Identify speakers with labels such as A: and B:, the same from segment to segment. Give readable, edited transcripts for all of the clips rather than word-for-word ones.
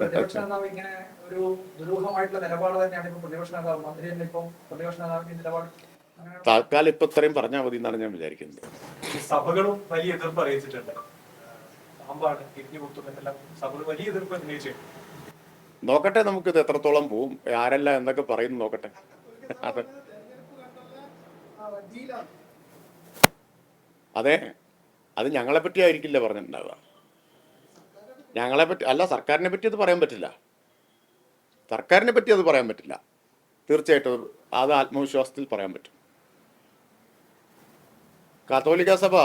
A: പ്രതിപക്ഷ നേതാവ് ഇങ്ങനെ ഒരു ദുരൂഹമായിട്ടുള്ള നിലപാട് തന്നെയാണ് ഇപ്പൊ പ്രതിപക്ഷ നേതാവ് മന്ത്രി തന്നെ ഇപ്പം പ്രതിപക്ഷ നേതാവിന്റെ നിലപാട്
B: താൽക്കാലം ഇപ്പൊ ഇത്രയും പറഞ്ഞാൽ മതി എന്നാണ് ഞാൻ വിചാരിക്കുന്നത്.
C: സഭകളും വലിയ എതിർപ്പ് അറിയിച്ചിട്ടുണ്ട്. പാമ്പാണ് തിരിഞ്ഞുകുത്തുമെന്നെല്ലാം സഭകൾ വലിയ എതിർപ്പ് ഉന്നയിച്ചിട്ടുണ്ട്.
B: നോക്കട്ടെ, നമുക്കിത് എത്രത്തോളം പോവും, ആരെല്ലാം എന്തൊക്കെ പറയുന്നു നോക്കട്ടെ. അതെ, അത് ഞങ്ങളെ പറ്റി ആയിരിക്കില്ല പറഞ്ഞിട്ടുണ്ടാവുക. ഞങ്ങളെ പറ്റി അല്ല, സർക്കാരിനെ പറ്റി അത് പറയാൻ പറ്റില്ല. സർക്കാരിനെ പറ്റി അത് പറയാൻ പറ്റില്ല. തീർച്ചയായിട്ടും അത് ആത്മവിശ്വാസത്തിൽ പറയാൻ പറ്റും. കാത്തോലിക്ക സഭ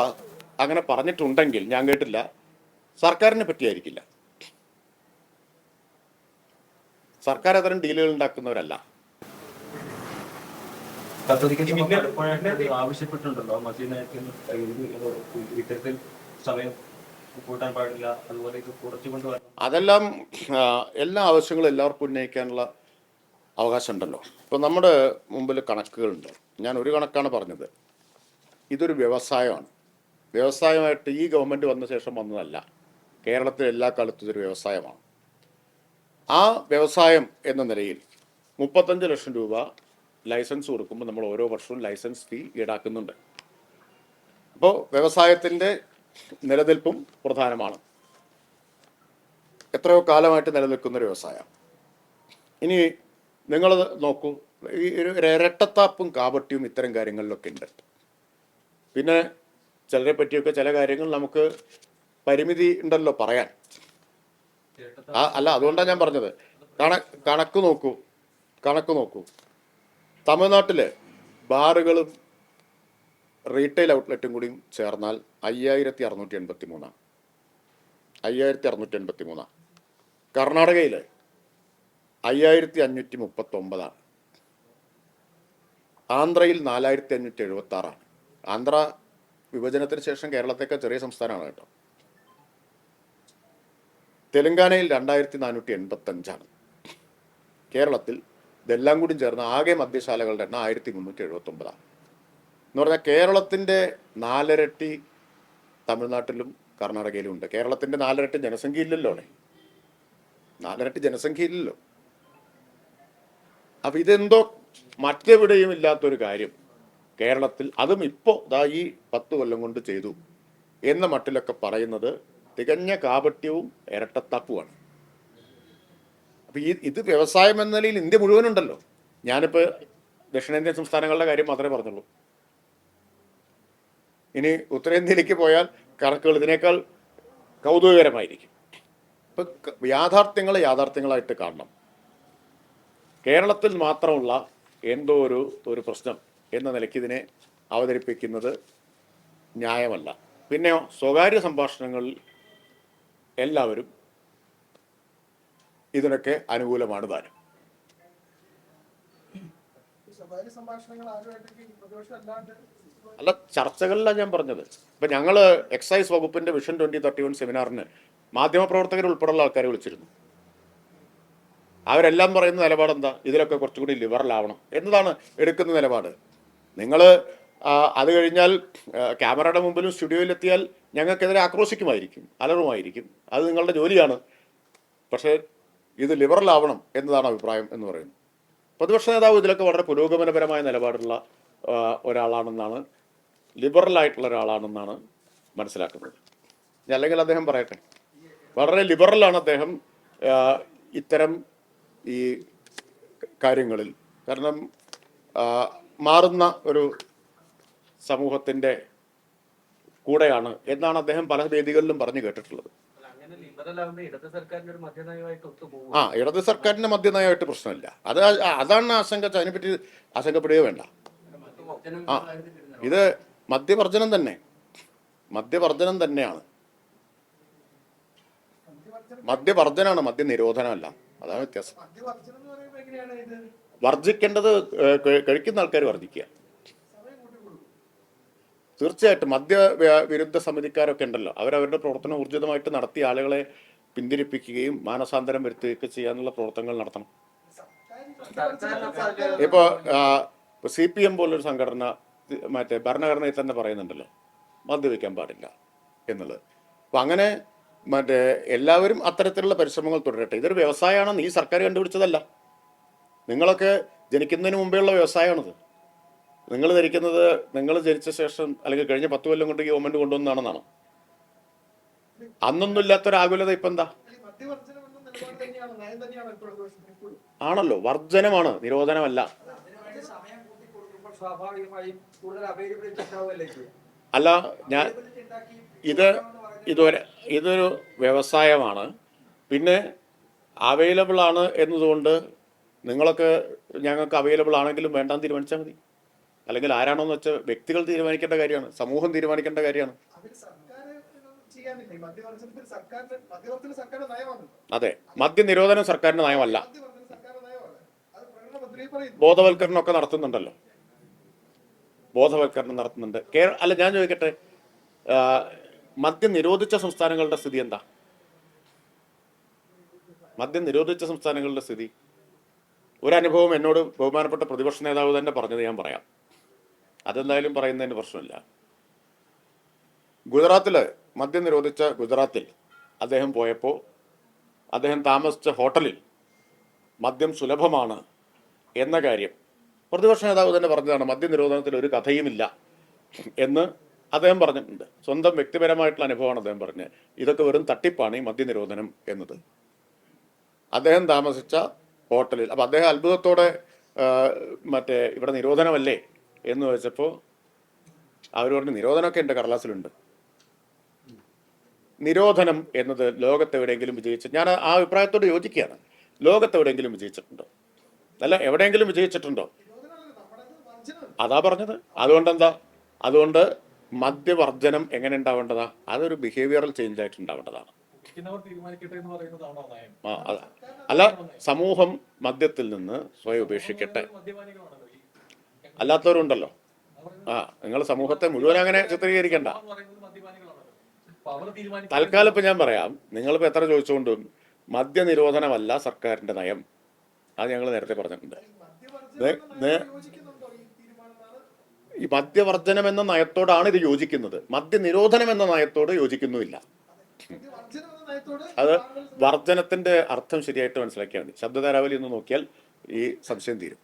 B: അങ്ങനെ പറഞ്ഞിട്ടുണ്ടെങ്കിൽ ഞാൻ കേട്ടില്ല. സർക്കാരിനെ പറ്റിയായിരിക്കില്ല. സർക്കാർ അത്തരം ഡീലുകൾ ഉണ്ടാക്കുന്നവരല്ല.
C: ആവശ്യപ്പെട്ടിട്ടുണ്ടല്ലോ ഇത്തരത്തിൽ സമയം കൂട്ടാൻ പാടില്ല, അതുപോലെ ഇത് കുറച്ചുകൊണ്ടുവരണം.
B: അതെല്ലാം എല്ലാ ആവശ്യങ്ങളും എല്ലാവർക്കും ഉന്നയിക്കാനുള്ള അവകാശം ഉണ്ടല്ലോ. ഇപ്പം നമ്മുടെ മുമ്പിൽ കണക്കുകളുണ്ട്. ഞാൻ ഒരു കണക്കാണ് പറഞ്ഞത്. ഇതൊരു വ്യവസായമാണ്. വ്യവസായമായിട്ട് ഈ ഗവൺമെൻറ് വന്ന ശേഷം വന്നതല്ല. കേരളത്തിൽ എല്ലാ കാലത്തും ഇതൊരു വ്യവസായമാണ്. ആ വ്യവസായം എന്ന നിലയിൽ 35 ലക്ഷം രൂപ ലൈസൻസ് കൊടുക്കുമ്പോൾ നമ്മൾ ഓരോ വർഷവും ലൈസൻസ് ഫീ ഈടാക്കുന്നുണ്ട്. അപ്പോൾ വ്യവസായത്തിൻ്റെ നിലനിൽപ്പും പ്രധാനമാണ്. എത്രയോ കാലമായിട്ട് നിലനിൽക്കുന്നൊരു വ്യവസായം. ഇനി നിങ്ങൾ നോക്കൂ, ഈ ഒരു ഇരട്ടത്താപ്പും കാപട്യവും ഇത്തരം കാര്യങ്ങളിലൊക്കെ ഉണ്ട്. പിന്നെ ചിലരെ പറ്റിയൊക്കെ ചില കാര്യങ്ങൾ നമുക്ക് പരിമിതി ഉണ്ടല്ലോ പറയാൻ. അല്ല, അതുകൊണ്ടാണ് ഞാൻ പറഞ്ഞത്. കണക്ക് നോക്കൂ. തമിഴ്നാട്ടിൽ ബാറുകളും റീറ്റെയിൽ ഔട്ട്ലെറ്റും കൂടി ചേർന്നാൽ 5683. കർണാടകയിൽ 5539. ആന്ധ്രയിൽ 4576. ആന്ധ്ര വിഭജനത്തിന് ശേഷം കേരളത്തേക്കാൾ ചെറിയ സംസ്ഥാനമാണ് കേട്ടോ. തെലങ്കാനയിൽ 2485. കേരളത്തിൽ ഇതെല്ലാം കൂടി ചേർന്ന് ആകെ മദ്യശാലകളുടെ എണ്ണം 1379. എന്ന് പറഞ്ഞാൽ കേരളത്തിൻ്റെ 4 ഇരട്ടി തമിഴ്നാട്ടിലും കർണാടകയിലും ഉണ്ട്. കേരളത്തിൻ്റെ 4 ഇരട്ടി ജനസംഖ്യ ഇല്ലല്ലോ. 4 ഇരട്ടി ജനസംഖ്യ ഇല്ലല്ലോ. അപ്പം ഇതെന്തോ മറ്റെവിടെയും ഇല്ലാത്തൊരു കാര്യം കേരളത്തിൽ, അതും ഇപ്പോൾ ഈ 10 കൊല്ലം കൊണ്ട് ചെയ്തു എന്ന മട്ടിലൊക്കെ പറയുന്നത് തികഞ്ഞ കാപട്യവും ഇരട്ടത്താപ്പുമാണ്. അപ്പം ഇത് വ്യവസായം എന്ന നിലയിൽ ഇന്ത്യ മുഴുവനുണ്ടല്ലോ. ഞാനിപ്പോൾ ദക്ഷിണേന്ത്യൻ സംസ്ഥാനങ്ങളുടെ കാര്യം മാത്രമേ പറഞ്ഞുള്ളൂ. ഇനി ഉത്തരേന്ത്യയിലേക്ക് പോയാൽ കണക്കുകൾ ഇതിനേക്കാൾ കൗതുകകരമായിരിക്കും. ഇപ്പം യാഥാർത്ഥ്യങ്ങളായിട്ട് കാണണം. കേരളത്തിൽ മാത്രമുള്ള എന്തോ ഒരു പ്രശ്നം എന്ന നിലയ്ക്ക് ഇതിനെ അവതരിപ്പിക്കുന്നത് ന്യായമല്ല. പിന്നെയോ സ്വകാര്യ സംഭാഷണങ്ങളിൽ എല്ലാവരും ഇതിനൊക്കെ അനുകൂലമാണ് താനും. അല്ല, ചർച്ചകളിലാണ് ഞാൻ പറഞ്ഞത്. ഇപ്പം ഞങ്ങൾ എക്സൈസ് വകുപ്പിൻ്റെ വിഷൻ 2031 സെമിനാറിന് മാധ്യമപ്രവർത്തകർ ഉൾപ്പെടെയുള്ള ആൾക്കാരെ വിളിച്ചിരുന്നു. അവരെല്ലാം പറയുന്ന നിലപാട് എന്താ? ഇതിലൊക്കെ കുറച്ചുകൂടി ലിബറലാവണം എന്നതാണ് എടുക്കുന്ന നിലപാട്. നിങ്ങൾ അത് കഴിഞ്ഞാൽ ക്യാമറയുടെ മുമ്പിലും സ്റ്റുഡിയോയിലെത്തിയാൽ ഞങ്ങൾക്കെതിരെ ആക്രോശിക്കുമായിരിക്കും, അലറുമായിരിക്കും. അത് നിങ്ങളുടെ ജോലിയാണ്. പക്ഷേ ഇത് ലിബറലാവണം എന്നതാണ് അഭിപ്രായം എന്ന് പറയുന്നത്. പ്രതിപക്ഷ നേതാവ് ഇതിലൊക്കെ വളരെ പുരോഗമനപരമായ നിലപാടുള്ള ഒരാളാണെന്നാണ്, ലിബറലായിട്ടുള്ള ഒരാളാണെന്നാണ് മനസ്സിലാക്കുന്നത്. അല്ലെങ്കിൽ അദ്ദേഹം പറയട്ടെ, വളരെ ലിബറലാണ് അദ്ദേഹം ഇത്തരം ഈ കാര്യങ്ങളിൽ. കാരണം മാറുന്ന ഒരു സമൂഹത്തിൻ്റെ കൂടെയാണ് എന്നാണ് അദ്ദേഹം പല വേദികളിലും പറഞ്ഞു കേട്ടിട്ടുള്ളത്. ഇടത് സർക്കാരിൻ്റെ മദ്യനയമായിട്ട് പ്രശ്നമില്ല. അതാണ് ആശങ്ക. അതിനെപ്പറ്റി ആശങ്കപ്പെടുകയോ വേണ്ട. ഇത് മദ്യവർജനം തന്നെയാണ്. മദ്യവർജനമാണ്, മദ്യനിരോധനമല്ല. അതാണ് വ്യത്യാസം. വർജിക്കേണ്ടത് കഴിക്കുന്ന ആൾക്കാർ വർജിക്കുക. തീർച്ചയായിട്ടും മദ്യവിരുദ്ധ സമിതിക്കാരൊക്കെ ഉണ്ടല്ലോ, അവരവരുടെ പ്രവർത്തനം ഊർജിതമായിട്ട് നടത്തി ആളുകളെ പിന്തിരിപ്പിക്കുകയും മാനസാന്തരം വരുത്തുകയൊക്കെ ചെയ്യാനുള്ള പ്രവർത്തനങ്ങൾ നടത്തണം. ഇപ്പോൾ CPM പോലൊരു സംഘടന ഭരണഘടനയിൽ തന്നെ പറയുന്നുണ്ടല്ലോ മദ്യപിക്കാൻ പാടില്ല എന്നുള്ളത്. അപ്പം അങ്ങനെ മറ്റേ എല്ലാവരും അത്തരത്തിലുള്ള പരിശ്രമങ്ങൾ തുടരട്ടെ. ഇതൊരു വ്യവസായമാണെന്ന് ഈ സർക്കാർ കണ്ടുപിടിച്ചതല്ല. നിങ്ങളൊക്കെ ജനിക്കുന്നതിന് മുമ്പേയുള്ള വ്യവസായമാണിത്. നിങ്ങൾ ധരിക്കുന്നത് നിങ്ങൾ ജനിച്ച ശേഷം അല്ലെങ്കിൽ കഴിഞ്ഞ 10 കൊല്ലം കൊണ്ട് ഗവൺമെന്റ് കൊണ്ടുവന്നാണെന്നാണോ? അന്നൊന്നും ഇല്ലാത്തൊരാകുലത ഇപ്പം എന്താ? ആണല്ലോ, വർജനമാണ്, നിരോധനമല്ല.
A: സമയം കൂട്ടി കൊടുക്കുമ്പോൾ സ്വാഭാവികമായും കൂടുതൽ അവൈലബിലിറ്റി ഉണ്ടാവുകയല്ലേ ചെയ്യും.
B: അല്ല, ഞാൻ ഇതൊരു വ്യവസായമാണ്. പിന്നെ അവൈലബിൾ ആണ് എന്നതുകൊണ്ട് നിങ്ങളൊക്കെ ഞങ്ങൾക്ക് അവൈലബിൾ ആണെങ്കിലും വേണ്ടാന്ന് തീരുമാനിച്ചാൽ മതി. അല്ലെങ്കിൽ ആരാണോന്ന് വെച്ചാൽ വ്യക്തികൾ തീരുമാനിക്കേണ്ട കാര്യമാണ്, സമൂഹം തീരുമാനിക്കേണ്ട കാര്യമാണ്. അതെ, മദ്യനിരോധനം സർക്കാരിന്റെ നയമല്ല. ബോധവൽക്കരണമൊക്കെ നടത്തുന്നുണ്ടല്ലോ, ബോധവൽക്കരണം നടത്തുന്നുണ്ട്. അല്ല, ഞാൻ ചോദിക്കട്ടെ, മദ്യം നിരോധിച്ച സംസ്ഥാനങ്ങളുടെ സ്ഥിതി എന്താ? മദ്യം നിരോധിച്ച സംസ്ഥാനങ്ങളുടെ സ്ഥിതി ഒരനുഭവം എന്നോട് ബഹുമാനപ്പെട്ട പ്രതിപക്ഷ നേതാവ് തന്നെ പറഞ്ഞത് ഞാൻ പറയാം. അതെന്തായാലും പറയുന്നതിന് പ്രശ്നമില്ല. ഗുജറാത്തിൽ മദ്യം നിരോധിച്ച ഗുജറാത്തിൽ അദ്ദേഹം പോയപ്പോൾ അദ്ദേഹം താമസിച്ച ഹോട്ടലിൽ മദ്യം സുലഭമാണ് എന്ന കാര്യം പ്രതിപക്ഷ നേതാവ് തന്നെ പറഞ്ഞതാണ്. മദ്യനിരോധനത്തിൽ ഒരു കഥയുമില്ല എന്ന് അദ്ദേഹം പറഞ്ഞിട്ടുണ്ട്. സ്വന്തം വ്യക്തിപരമായിട്ടുള്ള അനുഭവമാണ് അദ്ദേഹം പറഞ്ഞത്. ഇതൊക്കെ വെറും തട്ടിപ്പാണ് ഈ മദ്യനിരോധനം എന്നത്. അദ്ദേഹം താമസിച്ച ഹോട്ടലിൽ. അപ്പം അദ്ദേഹം അത്ഭുതത്തോടെ മറ്റേ ഇവിടെ നിരോധനമല്ലേ എന്ന് ചോദിച്ചപ്പോൾ അവർ പറഞ്ഞു നിരോധനമൊക്കെ എൻ്റെ കടലാസിലുണ്ട്. നിരോധനം എന്നത് ലോകത്തെവിടെയെങ്കിലും വിജയിച്ചു? ഞാൻ ആ അഭിപ്രായത്തോട് യോജിക്കുകയാണ്. ലോകത്തെവിടെയെങ്കിലും വിജയിച്ചിട്ടുണ്ടോ? അല്ല, എവിടെയെങ്കിലും വിജയിച്ചിട്ടുണ്ടോ? അതാ പറഞ്ഞത്. അതുകൊണ്ട് മദ്യവർജനം എങ്ങനെ ഉണ്ടാവേണ്ടതാ? അതൊരു ബിഹേവിയറൽ ചേഞ്ച് ആയിട്ട് ഉണ്ടാവേണ്ടതാണ്. അല്ല, സമൂഹം മദ്യത്തിൽ നിന്ന് സ്വയം ഉപേക്ഷിക്കട്ടെ. അല്ലാത്തവരുണ്ടല്ലോ. നിങ്ങൾ സമൂഹത്തെ മുഴുവൻ അങ്ങനെ ചിത്രീകരിക്കണ്ട. തൽക്കാലം ഇപ്പം ഞാൻ പറയാം, നിങ്ങളിപ്പോൾ എത്ര ചോദിച്ചുകൊണ്ടും മദ്യനിരോധനമല്ല സർക്കാരിൻ്റെ നയം. അത് ഞങ്ങൾ നേരത്തെ പറഞ്ഞിട്ടുണ്ട്. ഈ മദ്യവർജനം എന്ന നയത്തോടാണ് ഇത് യോജിക്കുന്നത്. മദ്യനിരോധനം എന്ന നയത്തോട് യോജിക്കുന്നുമില്ല. അത് വർജനത്തിന്റെ അർത്ഥം ശരിയായിട്ട് മനസ്സിലാക്കിയാൽ മതി. ശബ്ദധാരാവലി ഒന്ന് നോക്കിയാൽ ഈ സംശയം തീരും.